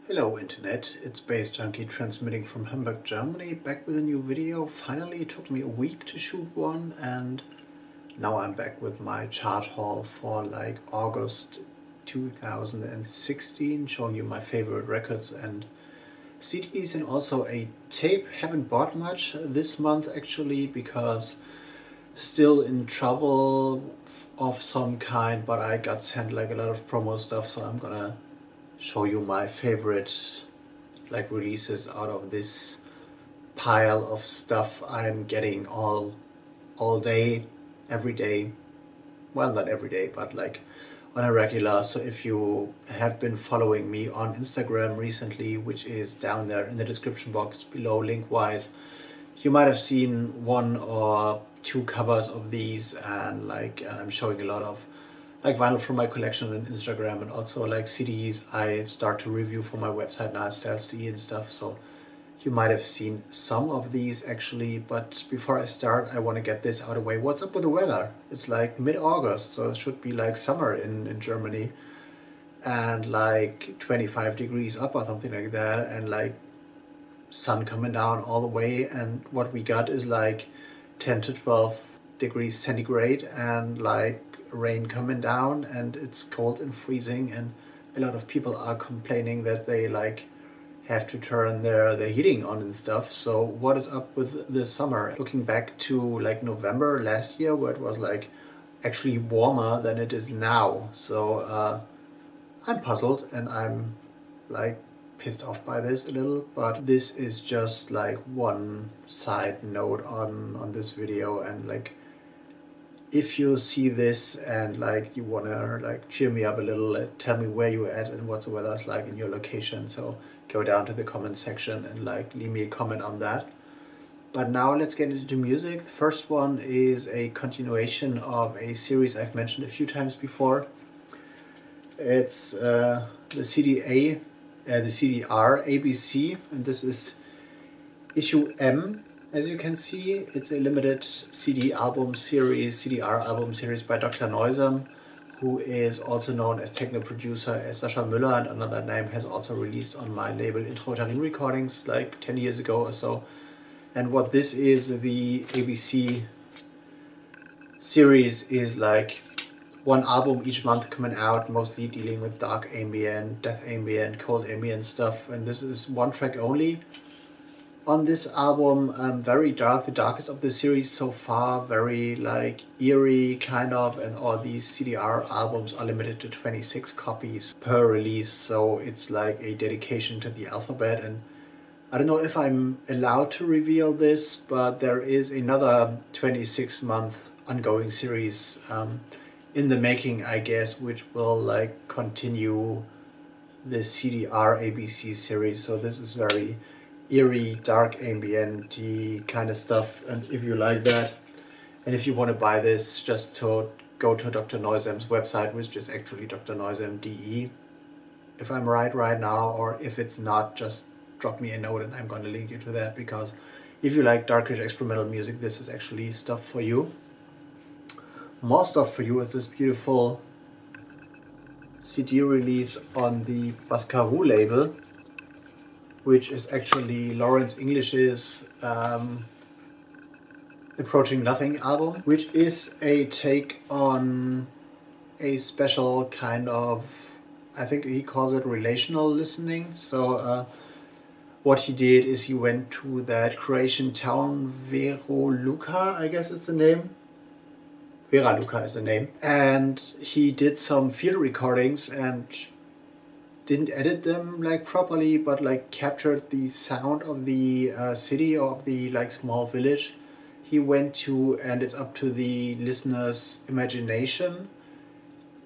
Hello Internet, it's baze.djunkiii transmitting from Hamburg, Germany, back with a new video. Finally, it took me a week to shoot one, and now I'm back with my chart haul for like August 2016, showing you my favorite records and CDs, and also a tape. Haven't bought much this month actually, because still in trouble of some kind, but I got sent like a lot of promo stuff, so I'm gonna show you my favorite like releases out of this pile of stuff I'm getting all day, every day. Well, not every day, but like on a regular. So if you have been following me on Instagram recently, which is down there in the description box below link wise, you might have seen one or two covers of these, and like I'm showing a lot of like vinyl from my collection on Instagram, and also like CDs I start to review for my website baze.djunkiii and stuff. So you might have seen some of these actually, but before I start I want to get this out of the way. What's up with the weather? It's like mid-August, so it should be like summer in Germany, and like 25 degrees up or something like that, and like sun coming down all the way, and what we got is like 10 to 12 degrees centigrade and like rain coming down, and it's cold and freezing, and a lot of people are complaining that they like have to turn their heating on and stuff. So what is up with this summer? Looking back to like November last year, where it was like actually warmer than it is now. So I'm puzzled, and I'm like pissed off by this a little, but this is just like one side note on this video. And like if you see this and like you wanna like cheer me up a little, tell me where you're at and what the weather's like in your location, so go down to the comment section and like leave me a comment on that. But now let's get into music. The first one is a continuation of a series I've mentioned a few times before. It's the CDR ABC, and this is issue M. As you can see, it's a limited CDR album series by Dr. Neusam, who is also known as techno producer as Sascha Müller, and another name has also released on my label Intro Tarin Recordings like 10 years ago or so. And what this is, the ABC series, is like one album each month coming out, mostly dealing with dark ambient, death ambient, cold ambient stuff, and this is one track only. On this album, very dark, the darkest of the series so far, very like eerie kind of, and all these CDR albums are limited to 26 copies per release, so it's like a dedication to the alphabet. And I don't know if I'm allowed to reveal this, but there is another 26-month ongoing series in the making, I guess, which will like continue the CDR ABC series. So this is very eerie, dark, ambient-y kind of stuff, and if you like that, and if you want to buy this, just to go to Dr. Neusam's website, which is actually Dr. Neusam DE, if I'm right now, or if it's not, just drop me a note and I'm going to link you to that, because if you like darkish experimental music, this is actually stuff for you. More stuff for you is this beautiful CD release on the Bascarou label, which is actually Lawrence English's Approaching Nothing album, which is a take on a special kind of, I think he calls it relational listening. So what he did is he went to that Croatian town, Vera Luka, I guess it's the name. Vera Luka is the name. And he did some field recordings and didn't edit them like properly, but like captured the sound of the city, or of the like small village he went to, and it's up to the listener's imagination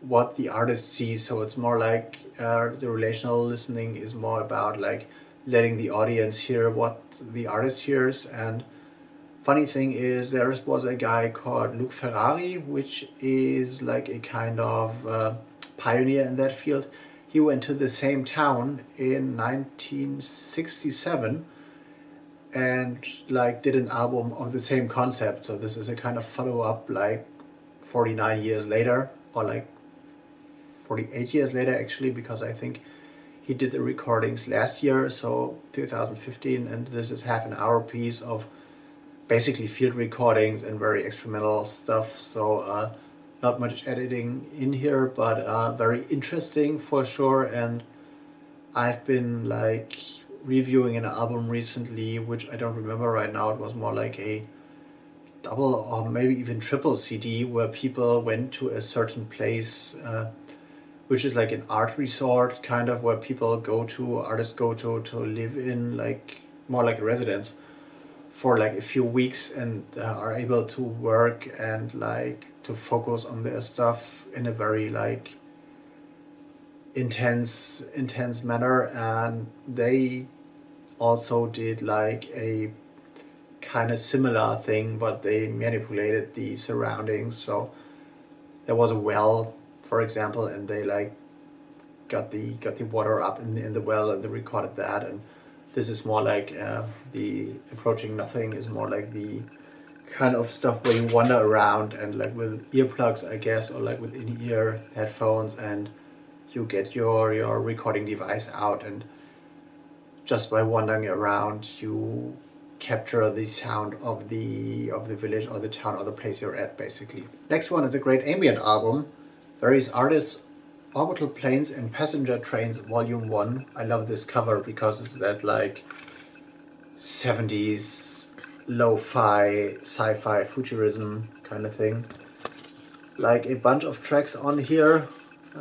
what the artist sees. So it's more like the relational listening is more about like letting the audience hear what the artist hears. And funny thing is, there was a guy called Luke Ferrari, which is like a kind of pioneer in that field. He went to the same town in 1967 and like did an album of the same concept. So this is a kind of follow-up like 49 years later, or like 48 years later actually, because I think He did the recordings last year, so 2015, and this is half an hour piece of basically field recordings and very experimental stuff. So not much editing in here, but very interesting for sure. And I've been like reviewing an album recently, which I don't remember right now. It was more like a double or maybe even triple CD, where people went to a certain place, which is like an art resort, kind of, where people go to, artists go to live in, like more like a residence for like a few weeks, and are able to work and like to focus on their stuff in a very like intense manner. And they also did like a kind of similar thing, but they manipulated the surroundings. So there was a well, for example, and they like got the water up in the well, and they recorded that. And this is more like the Approaching Nothing is more like the kind of stuff where you wander around and like with earplugs, I guess, or like with in-ear headphones, and you get your recording device out, and just by wandering around you capture the sound of the village or the town or the place you're at, basically. Next one is a great ambient album, various artists, Orbital Planes and Passenger Trains Volume 1. I love this cover because it's that like 70s lo-fi, sci-fi, futurism kind of thing. Like a bunch of tracks on here.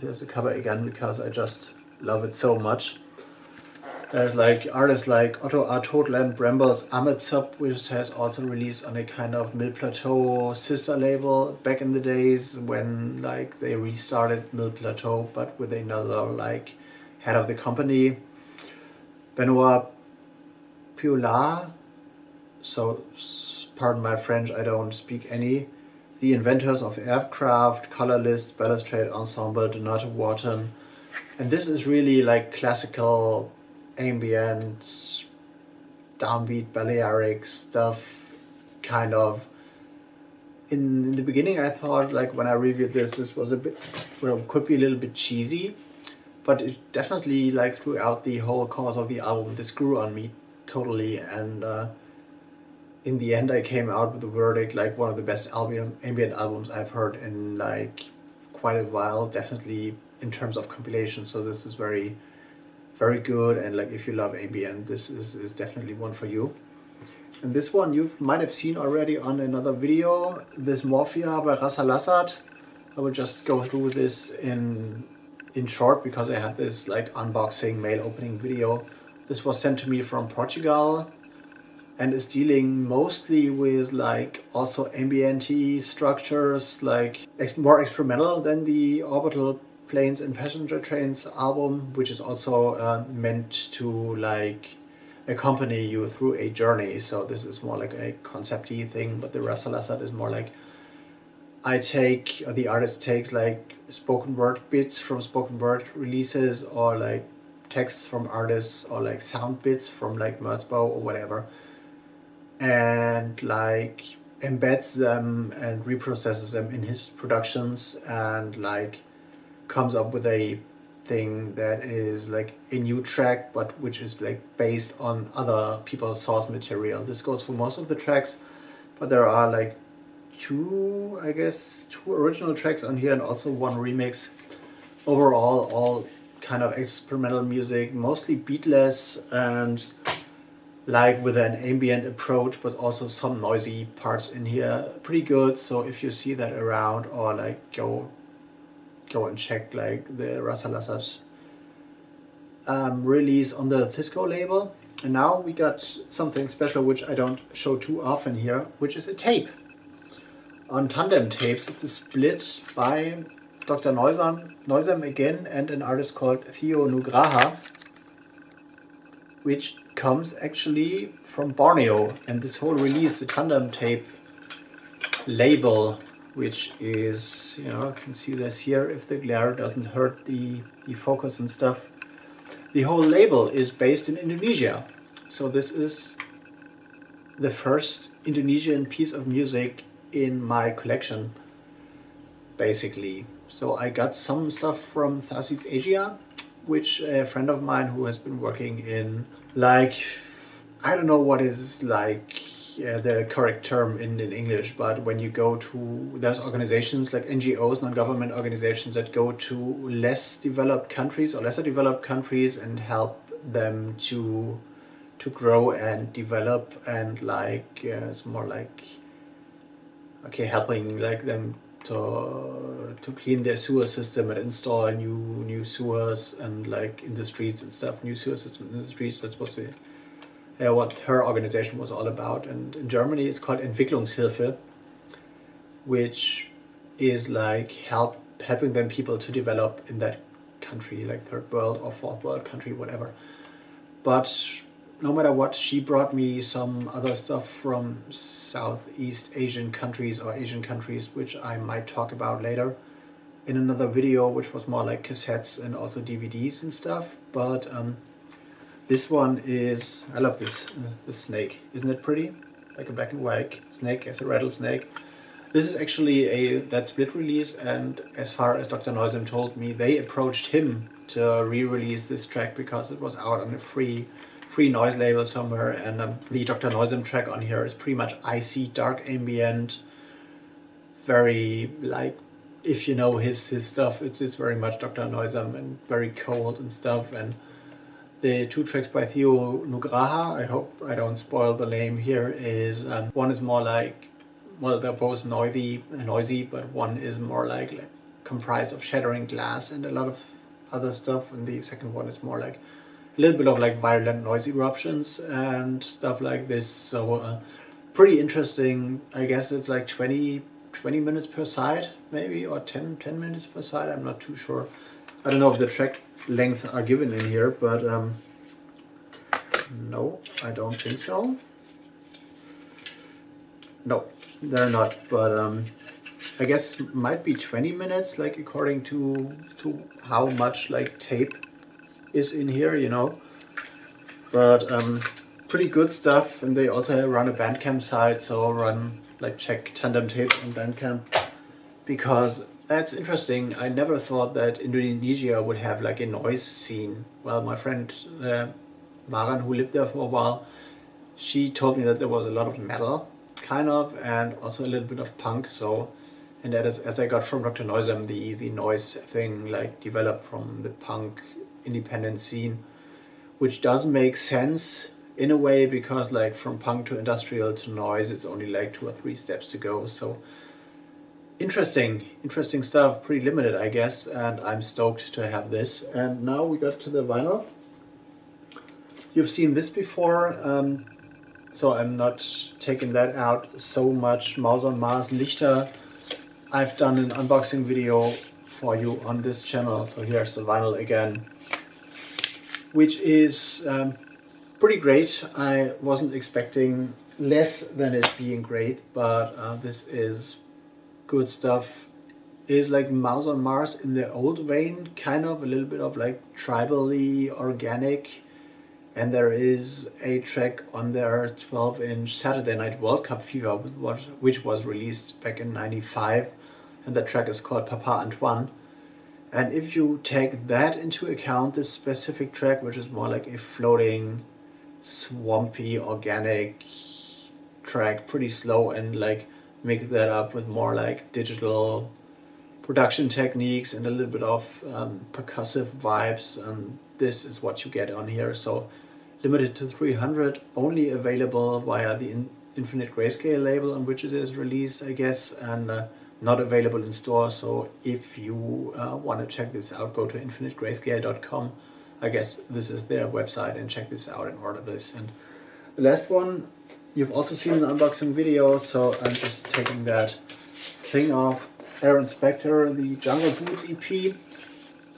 Here's the cover again because I just love it so much. There's like artists like Otto R. Totland, Brambles, Ahmed Sub, which has also released on a kind of Mill Plateau sister label back in the days when like they restarted Mill Plateau, but with another like head of the company. Benoit Piola, so pardon my French, I don't speak any. The Inventors of Aircraft, Colorlist, Balustrade Ensemble, Donato Wharton. And this is really like classical ambient, downbeat Balearic stuff, kind of. In the beginning I thought, like when I reviewed this was a bit, well, could be a little bit cheesy, but it definitely, like throughout the whole course of the album, this grew on me totally. And in the end I came out with the verdict like one of the best ambient albums I've heard in like quite a while, definitely in terms of compilation. So this is very good, and like if you love ambient, this is definitely one for you. And this one you might have seen already on another video, this Morphia by Ras Al Assad. I will just go through this in short because I had this like unboxing mail opening video. This was sent to me from Portugal and is dealing mostly with like also ambient-y structures, like more experimental than the Orbital Planes and Passenger Trains album, which is also meant to like accompany you through a journey. So this is more like a concept-y thing, but the Ras Al Assad is more like the artist takes like spoken word bits from spoken word releases, or like texts from artists, or like sound bits from like Merzbow or whatever, and like embeds them and reprocesses them in his productions, and like comes up with a thing that is like a new track, but which is like based on other people's source material. This goes for most of the tracks, but there are like two original tracks on here and also one remix. Overall, all kind of experimental music, mostly beatless and like with an ambient approach, but also some noisy parts in here. Pretty good. So if you see that around, or like go and check like the Ras Al Assad release on the Thisco label. And now we got something special which I don't show too often here, which is a tape. On Tandem Tapes, it's a split by Dr. Neusam again and an artist called Theo Nugraha, which comes actually from Borneo. And this whole release, the Tandem Tape label, which is, you know, you can see this here if the glare doesn't hurt the focus and stuff. The whole label is based in Indonesia. So this is the first Indonesian piece of music in my collection, basically. So I got some stuff from Southeast Asia, which a friend of mine who has been working in, like, I don't know what is like the correct term in English, but when you go to, there's organizations like NGOs, non-government organizations, that go to less developed countries or lesser developed countries and help them to grow and develop, and like it's more like, okay, helping like them to clean their sewer system and install new sewers and like in the streets and stuff, new sewer system in the streets. That's what her organization was all about. And in Germany it's called Entwicklungshilfe, which is like helping them people to develop in that country, like third world or fourth world country, whatever. But no matter what, she brought me some other stuff from Southeast Asian countries or Asian countries, which I might talk about later in another video, which was more like cassettes and also DVDs and stuff. But this one is, I love this snake. Isn't it pretty? Like a black and white snake as a rattlesnake. This is actually that split release, and as far as Dr. Neusem told me, they approached him to re-release this track because it was out on a free noise label somewhere, and the Dr. Neusem track on here is pretty much icy, dark ambient, very, like, if you know his stuff, it's very much Dr. Neusem and very cold and stuff. And the two tracks by Theo Nugraha, I hope I don't spoil the name here, is one is more like, well, they're both noisy, but one is more like comprised of shattering glass and a lot of other stuff, and the second one is more like a little bit of like violent noise eruptions and stuff like this. So pretty interesting. I guess it's like 20 minutes per side, maybe, or 10 minutes per side. I'm not too sure. I don't know if the track lengths are given in here, but no, I don't think so. No, they're not, but I guess might be 20 minutes, like according to how much like tape is in here, you know. But pretty good stuff. And they also run a Bandcamp site, so check Tandem Tape on Bandcamp, because that's interesting. I never thought that Indonesia would have like a noise scene. Well, my friend Maran, who lived there for a while, she told me that there was a lot of metal, kind of, and also a little bit of punk. So, and that is, as I got from Dr. Neusem, the noise thing like developed from the punk independent scene, which does make sense in a way, because like from punk to industrial to noise, it's only like 2 or 3 steps to go. So interesting stuff, pretty limited, I guess, and I'm stoked to have this. And now we got to the vinyl. You've seen this before, so I'm not taking that out so much. Maus on Mars Lichter, I've done an unboxing video for you on this channel, so here's the vinyl again, which is pretty great. I wasn't expecting less than it being great, but this is good stuff. It is like Maus on Mars in the old vein, kind of a little bit of like tribally organic. And there is a track on their 12-inch Saturday Night World Cup Fever, which was released back in '95, and that track is called Papa Antoine. And if you take that into account, this specific track, which is more like a floating, swampy, organic track, pretty slow, and like mix that up with more like digital production techniques and a little bit of percussive vibes, and this is what you get on here. So limited to 300, only available via the Infinite Grayscale label on which it is released, I guess, and not available in store. So if you want to check this out, go to infinitegrayscale.com. I guess this is their website, and check this out and order this. And the last one, you've also seen an unboxing video, so I'm just taking that thing off. Aaron Spector, the Jungle Boots EP.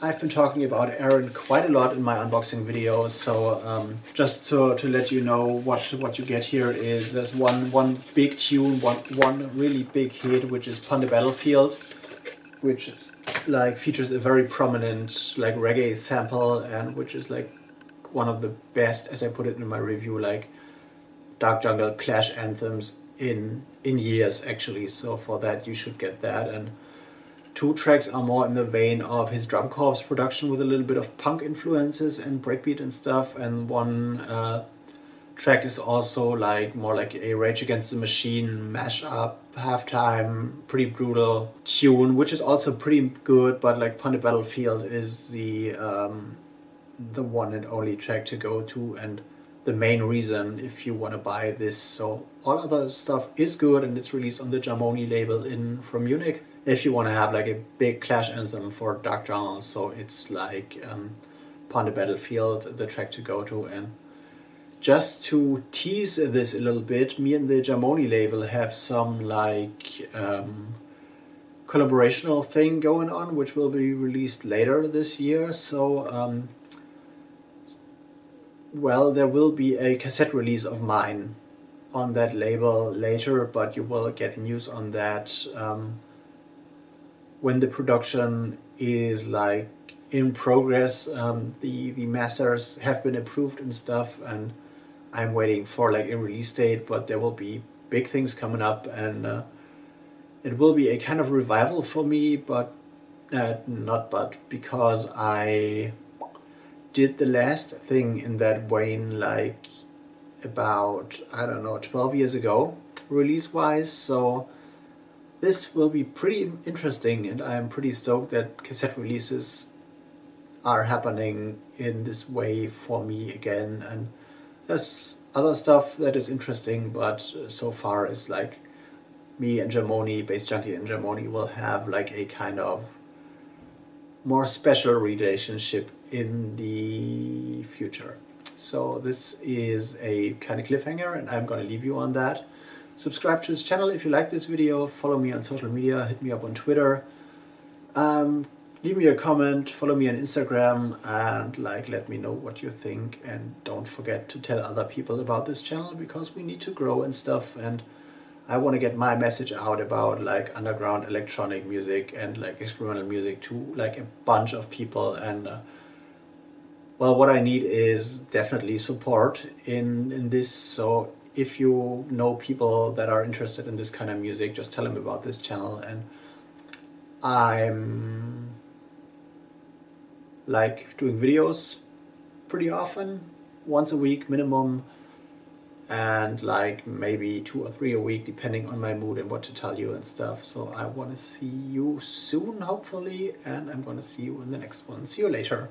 I've been talking about Aaron quite a lot in my unboxing videos, so just to let you know what you get here is there's one big tune, one really big hit, which is Pon the Battlefield, which is, like, features a very prominent like reggae sample, and which is like one of the best, as I put it in my review, like Dark Jungle Clash anthems in years, actually. So for that you should get that. And 2 tracks are more in the vein of his drum corps production with a little bit of punk influences and breakbeat and stuff, and 1 track is also like more like a Rage Against the Machine mashup, halftime, pretty brutal tune, which is also pretty good, but like Pond Battlefield is the one and only track to go to and the main reason if you want to buy this. So all other stuff is good, and it's released on the Jamoni label from Munich. If you want to have like a big Clash anthem for Dark Journal, so it's like Pond Battlefield, the track to go to. And just to tease this a little bit, me and the Jamoni label have some like collaborational thing going on, which will be released later this year. So well, there will be a cassette release of mine on that label later, but you will get news on that when the production is like in progress. The masters have been approved and stuff, and I'm waiting for like a release date, but there will be big things coming up, and it will be a kind of revival for me, but because I did the last thing in that vein like about, I don't know, 12 years ago release wise. So this will be pretty interesting, and I'm pretty stoked that cassette releases are happening in this way for me again. And there's other stuff that is interesting, but so far it's like me and Jamoni, baze.djunkiii and Jamoni will have like a kind of more special relationship in the future. So this is a kind of cliffhanger, and I'm gonna leave you on that. Subscribe to this channel if you like this video, follow me on social media, hit me up on Twitter, leave me a comment, follow me on Instagram, and like let me know what you think. And don't forget to tell other people about this channel, because we need to grow and stuff, and I want to get my message out about like underground electronic music and like experimental music to like a bunch of people. And well, what I need is definitely support in this. So if you know people that are interested in this kind of music, just tell them about this channel. And I'm like doing videos pretty often, once a week minimum, and like maybe 2 or 3 a week depending on my mood and what to tell you and stuff. So I want to see you soon, hopefully, and I'm going to see you in the next one. See you later.